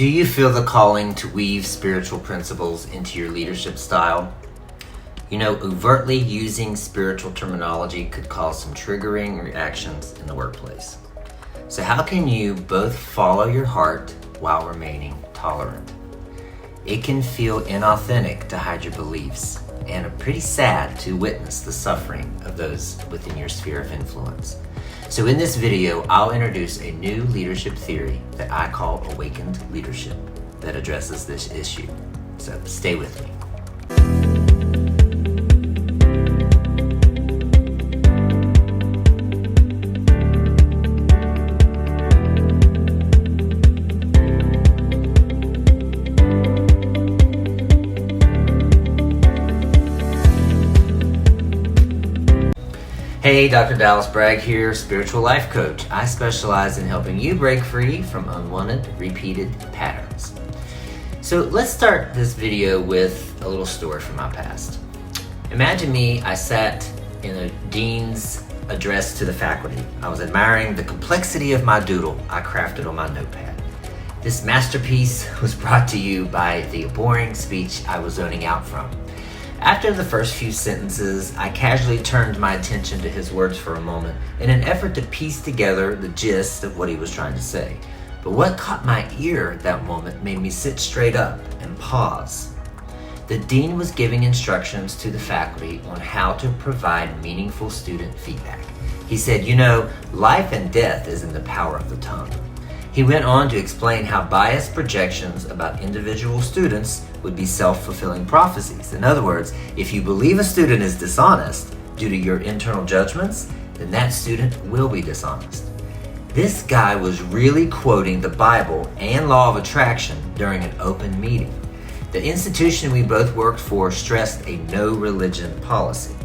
Do you feel the calling to weave spiritual principles into your leadership style? You know, overtly using spiritual terminology could cause some triggering reactions in the workplace. So how can you both follow your heart while remaining tolerant? It can feel inauthentic to hide your beliefs, and pretty sad to witness the suffering of those within your sphere of influence. So in this video, I'll introduce a new leadership theory that I call awakened leadership that addresses this issue. So stay with me. Hey, Dr. Dallas Bragg here, spiritual life coach. I specialize in helping you break free from unwanted, repeated patterns. So let's start this video with a little story from my past. Imagine me, I sat in a dean's address to the faculty. I was admiring the complexity of my doodle I crafted on my notepad. This masterpiece was brought to you by the boring speech I was zoning out from. After the first few sentences, I casually turned my attention to his words for a moment in an effort to piece together the gist of what he was trying to say. But what caught my ear at that moment made me sit straight up and pause. The dean was giving instructions to the faculty on how to provide meaningful student feedback. He said, you know, life and death is in the power of the tongue. He went on to explain how biased projections about individual students would be self-fulfilling prophecies. In other words, if you believe a student is dishonest due to your internal judgments, then that student will be dishonest. This guy was really quoting the Bible and law of attraction during an open meeting. The institution we both worked for stressed a no religion policy.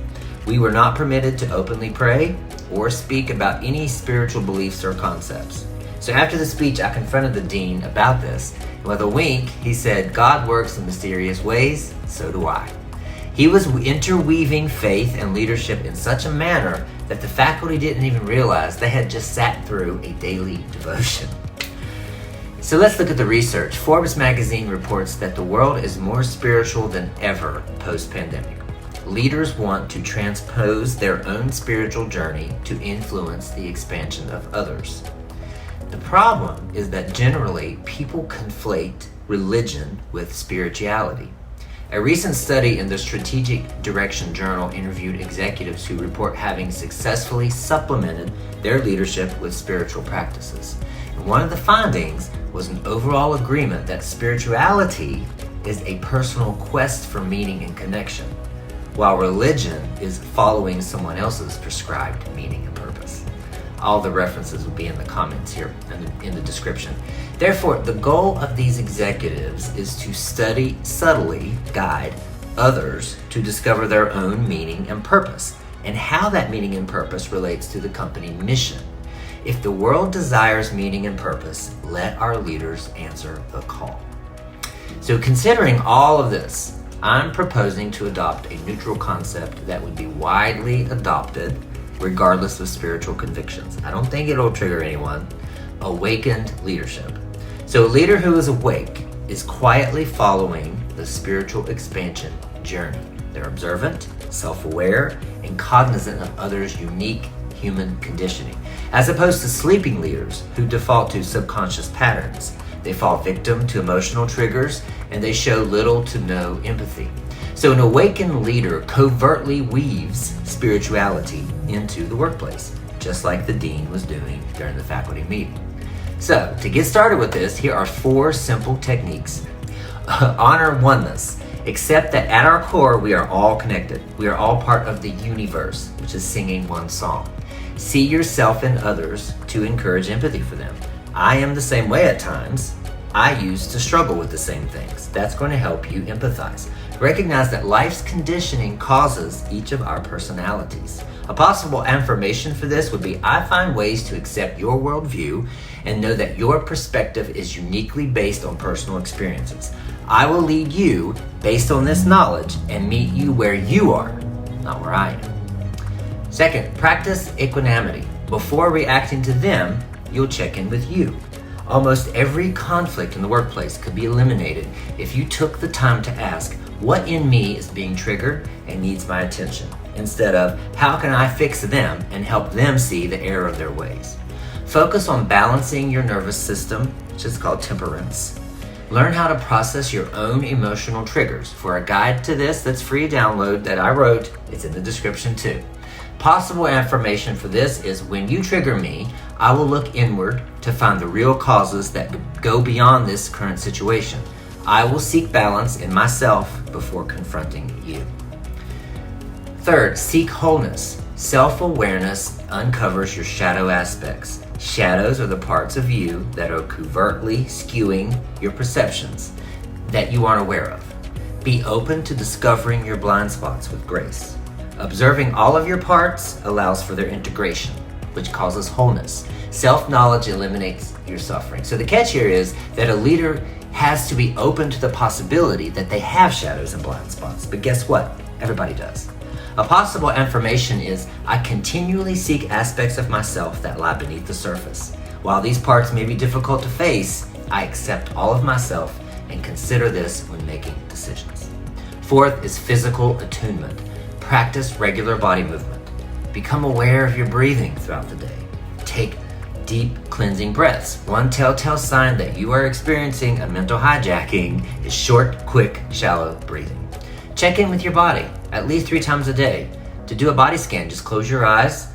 We were not permitted to openly pray or speak about any spiritual beliefs or concepts. So after the speech, I confronted the dean about this, and with a wink, he said, God works in mysterious ways, so do I. He was interweaving faith and leadership in such a manner that the faculty didn't even realize they had just sat through a daily devotion. So let's look at the research. Forbes Magazine reports that the world is more spiritual than ever post-pandemic. Leaders want to transpose their own spiritual journey to influence the expansion of others. The problem is that generally people conflate religion with spirituality. A recent study in the Strategic Direction Journal interviewed executives who report having successfully supplemented their leadership with spiritual practices. And one of the findings was an overall agreement that spirituality is a personal quest for meaning and connection, while religion is following someone else's prescribed meaning and purpose. All the references will be in the comments here and in the description. Therefore, the goal of these executives is to subtly guide others to discover their own meaning and purpose, and how that meaning and purpose relates to the company mission. If the world desires meaning and purpose, let our leaders answer the call. So considering all of this, I'm proposing to adopt a neutral concept that would be widely adopted regardless of spiritual convictions. I don't think it'll trigger anyone. Awakened leadership. So a leader who is awake is quietly following the spiritual expansion journey. They're observant, self-aware, and cognizant of others' unique human conditioning, as opposed to sleeping leaders who default to subconscious patterns. They fall victim to emotional triggers, and they show little to no empathy. So an awakened leader covertly weaves spirituality into the workplace, just like the dean was doing during the faculty meeting. So to get started with this, here are 4 simple techniques. Honor oneness. Accept that at our core, we are all connected. We are all part of the universe, which is singing one song. See yourself in others to encourage empathy for them. I am the same way at times. I used to struggle with the same things. That's going to help you empathize. Recognize that life's conditioning causes each of our personalities. A possible affirmation for this would be, I find ways to accept your worldview and know that your perspective is uniquely based on personal experiences. I will lead you based on this knowledge and meet you where you are, not where I am. Second, practice equanimity. Before reacting to them, you'll check in with you. Almost every conflict in the workplace could be eliminated if you took the time to ask, what in me is being triggered and needs my attention? Instead of, how can I fix them and help them see the error of their ways? Focus on balancing your nervous system, which is called temperance. Learn how to process your own emotional triggers. For a guide to this that's free to download that I wrote, it's in the description too. Possible affirmation for this is, when you trigger me, I will look inward to find the real causes that go beyond this current situation. I will seek balance in myself before confronting you. Third, seek wholeness. Self-awareness uncovers your shadow aspects. Shadows are the parts of you that are covertly skewing your perceptions that you aren't aware of. Be open to discovering your blind spots with grace. Observing all of your parts allows for their integration, which causes wholeness. Self-knowledge eliminates your suffering. So the catch here is that a leader has to be open to the possibility that they have shadows and blind spots. But guess what? Everybody does. A possible affirmation is, I continually seek aspects of myself that lie beneath the surface. While these parts may be difficult to face, I accept all of myself and consider this when making decisions. Fourth is physical attunement. Practice regular body movement. Become aware of your breathing throughout the day. Take deep cleansing breaths. One telltale sign that you are experiencing a mental hijacking is short, quick, shallow breathing. Check in with your body at least 3 times a day. To do a body scan, just close your eyes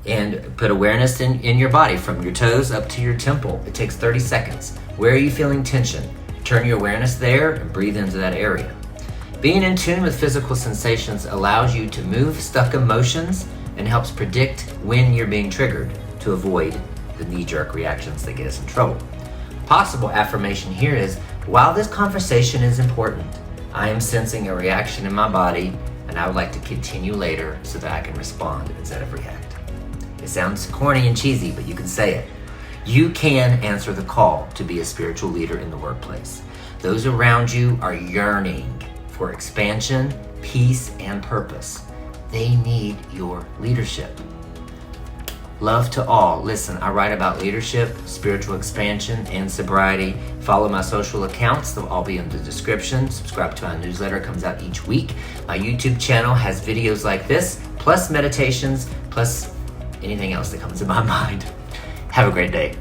and put awareness in your body from your toes up to your temple. It takes 30 seconds. Where are you feeling tension? Turn your awareness there and breathe into that area. Being in tune with physical sensations allows you to move stuck emotions and helps predict when you're being triggered to avoid the knee-jerk reactions that get us in trouble. Possible affirmation here is, while this conversation is important, I am sensing a reaction in my body and I would like to continue later so that I can respond instead of react. It sounds corny and cheesy, but you can say it. You can answer the call to be a spiritual leader in the workplace. Those around you are yearning for expansion, peace, and purpose. They need your leadership. Love to all. Listen, I write about leadership, spiritual expansion, and sobriety. Follow my social accounts. They'll all be in the description. Subscribe to my newsletter. It comes out each week. My YouTube channel has videos like this, plus meditations, plus anything else that comes to my mind. Have a great day.